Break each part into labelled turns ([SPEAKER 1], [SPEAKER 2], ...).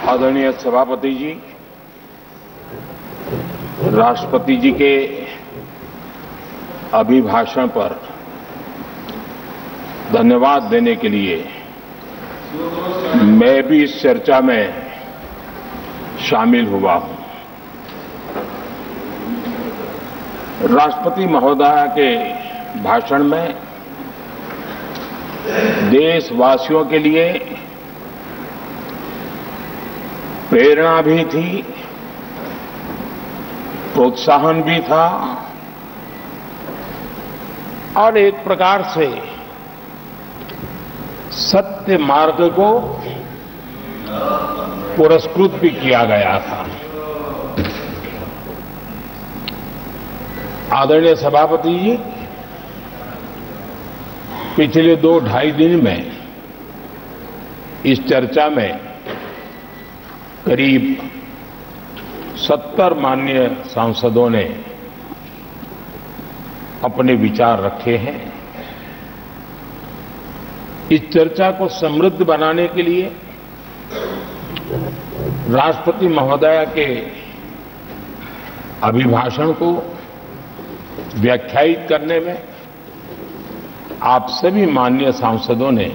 [SPEAKER 1] आदरणीय सभापति जी, राष्ट्रपति जी के अभिभाषण पर धन्यवाद देने के लिए मैं भी इस चर्चा में शामिल हुआ हूं। राष्ट्रपति महोदया के भाषण में देशवासियों के लिए प्रेरणा भी थी, प्रोत्साहन भी था और एक प्रकार से सत्य मार्ग को पुरस्कृत भी किया गया था। आदरणीय सभापति जी, पिछले 2-2.5 दिन में इस चर्चा में करीब 70 माननीय सांसदों ने अपने विचार रखे हैं। इस चर्चा को समृद्ध बनाने के लिए राष्ट्रपति महोदया के अभिभाषण को व्याख्यायित करने में आप सभी माननीय सांसदों ने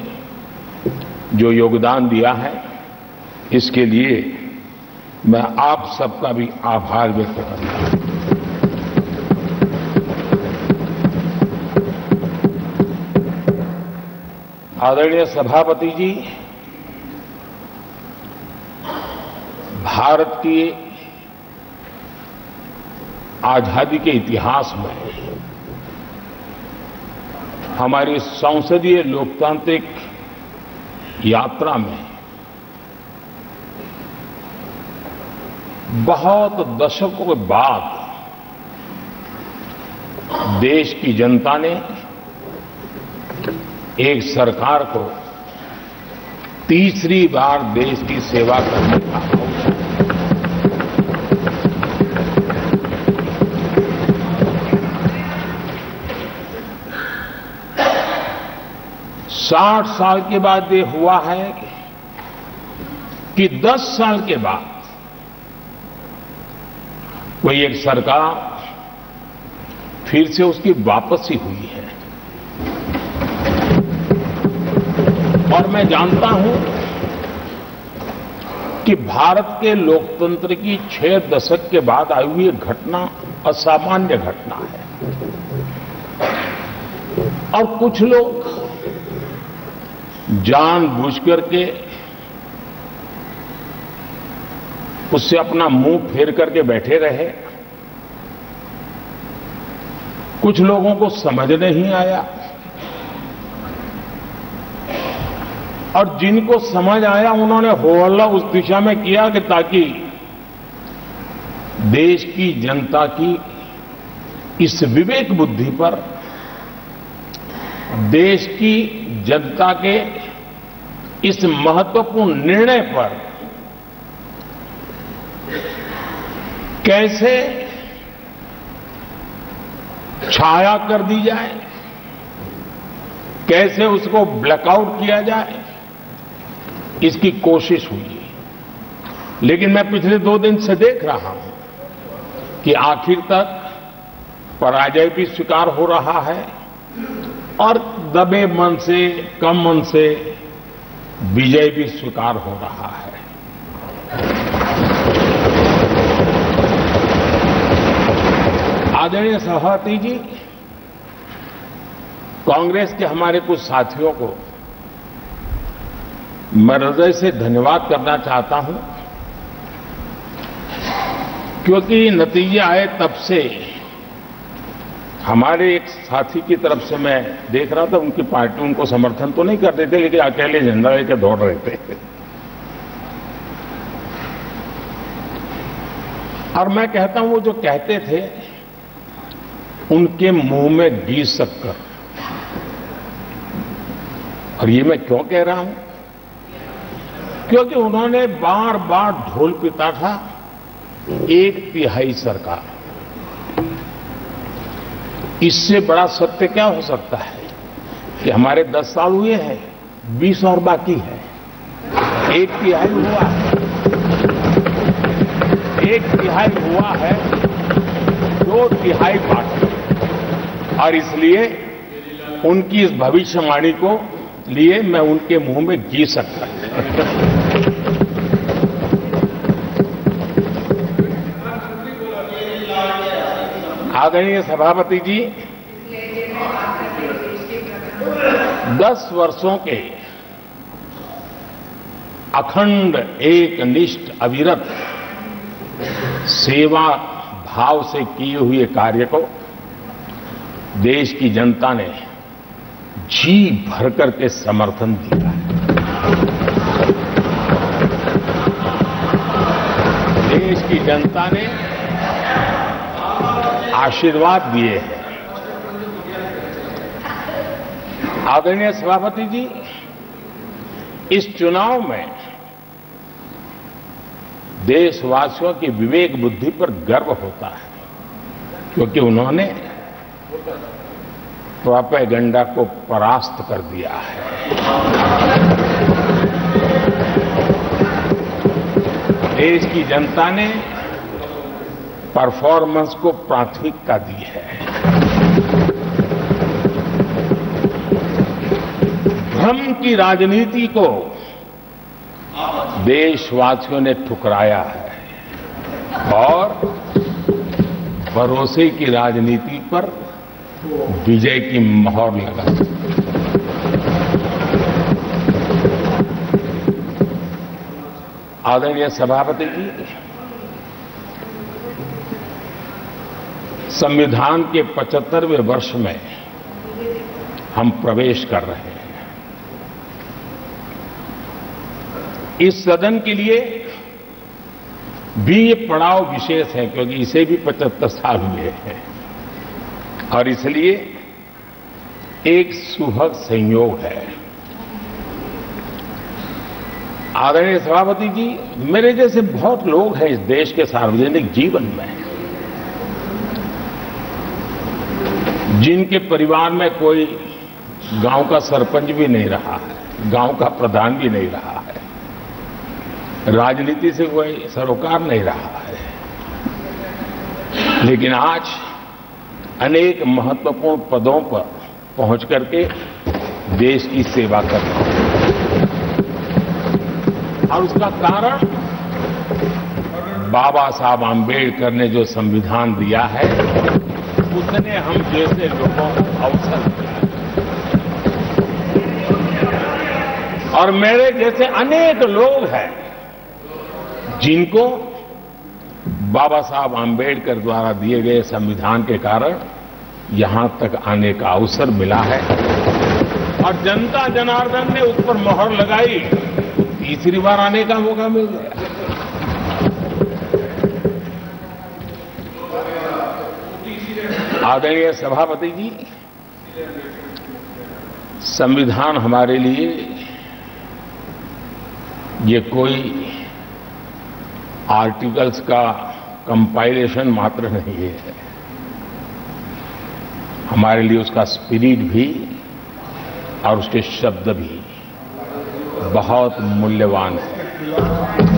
[SPEAKER 1] जो योगदान दिया है, इसके लिए मैं आप सबका भी आभार व्यक्त करता हूं। आदरणीय सभापति जी, भारत की आजादी के इतिहास में हमारी संसदीय लोकतांत्रिक यात्रा में बहुत दशकों के बाद देश की जनता ने एक सरकार को तीसरी बार देश की सेवा करने का अवसर 60 साल के बाद ये हुआ है कि 10 साल के बाद कोई एक सरकार फिर से उसकी वापसी हुई है। और मैं जानता हूं कि भारत के लोकतंत्र की 6 दशक के बाद आई हुई घटना असामान्य घटना है। और कुछ लोग जानबूझकर के उससे अपना मुंह फेर करके बैठे रहे। कुछ लोगों को समझ नहीं आया और जिनको समझ आया उन्होंने हो हल्ला उस दिशा में किया कि ताकि देश की जनता की इस विवेक बुद्धि पर, देश की जनता के इस महत्वपूर्ण निर्णय पर कैसे छाया कर दी जाए, कैसे उसको ब्लैकआउट किया जाए, इसकी कोशिश हुई। लेकिन मैं पिछले 2 दिन से देख रहा हूं कि आखिर तक पराजय भी स्वीकार हो रहा है और दबे मन से, कम मन से विजय भी स्वीकार हो रहा है। आदरणीय सभापति जी, कांग्रेस के हमारे कुछ साथियों को मैं हृदय से धन्यवाद करना चाहता हूं, क्योंकि नतीजे आए तब से हमारे एक साथी की तरफ से मैं देख रहा था, उनकी पार्टी उनको समर्थन तो नहीं कर रहे थे, लेकिन अकेले झंडा लेकर दौड़ रहे थे। और मैं कहता हूं, वो जो कहते थे उनके मुंह में घी शक्कर। और ये मैं क्यों कह रहा हूं? क्योंकि उन्होंने बार बार ढोल पीटा था 1/3 सरकार। इससे बड़ा सत्य क्या हो सकता है कि हमारे 10 साल हुए हैं, 20 और बाकी है, 1/3 हुआ है। तिहाई हुआ है 2/3 बाकी, और इसलिए उनकी इस भविष्यवाणी को लिए मैं उनके मुंह में घी सकता हूं। आदरणीय सभापति जी, 10 वर्षों के अखंड एकनिष्ठ अविरत सेवा भाव से किए हुए कार्य को देश की जनता ने जी भरकर के समर्थन दिया है। देश की जनता ने आशीर्वाद दिए हैं। आदरणीय सभापति जी, इस चुनाव में देशवासियों की विवेक बुद्धि पर गर्व होता है, क्योंकि उन्होंने प्रोपेगेंडा को परास्त कर दिया है। देश की जनता ने परफॉर्मेंस को प्राथमिकता दी है। भ्रम की राजनीति को देशवासियों ने ठुकराया है और भरोसे की राजनीति पर विजय की मोहर लगा। आदरणीय सभापति जी, संविधान के 75वें वर्ष में हम प्रवेश कर रहे हैं। इस सदन के लिए भी ये पड़ाव विशेष है, क्योंकि इसे भी 75 साल हुए हैं, और इसलिए एक सुभग संयोग है। आदरणीय सभापति जी, मेरे जैसे बहुत लोग हैं इस देश के सार्वजनिक जीवन में, जिनके परिवार में कोई गांव का सरपंच भी नहीं रहा है, गांव का प्रधान भी नहीं रहा है, राजनीति से कोई सरोकार नहीं रहा है, लेकिन आज अनेक महत्वपूर्ण पदों पर पहुंच करके देश की सेवा कर रहे हैं। और उसका कारण बाबा साहब आम्बेडकर ने जो संविधान दिया है, उसने हम जैसे लोगों को अवसर दिया है। और मेरे जैसे अनेक लोग हैं जिनको बाबा साहब आम्बेडकर द्वारा दिए गए संविधान के कारण यहां तक आने का अवसर मिला है, और जनता जनार्दन ने उस पर मोहर लगाई तो तीसरी बार आने का मौका मिल गया। आदरणीय सभापति जी, संविधान हमारे लिए ये कोई आर्टिकल्स का कंपाइलेशन मात्र नहीं है, हमारे लिए उसका स्पिरिट भी और उसके शब्द भी बहुत मूल्यवान है।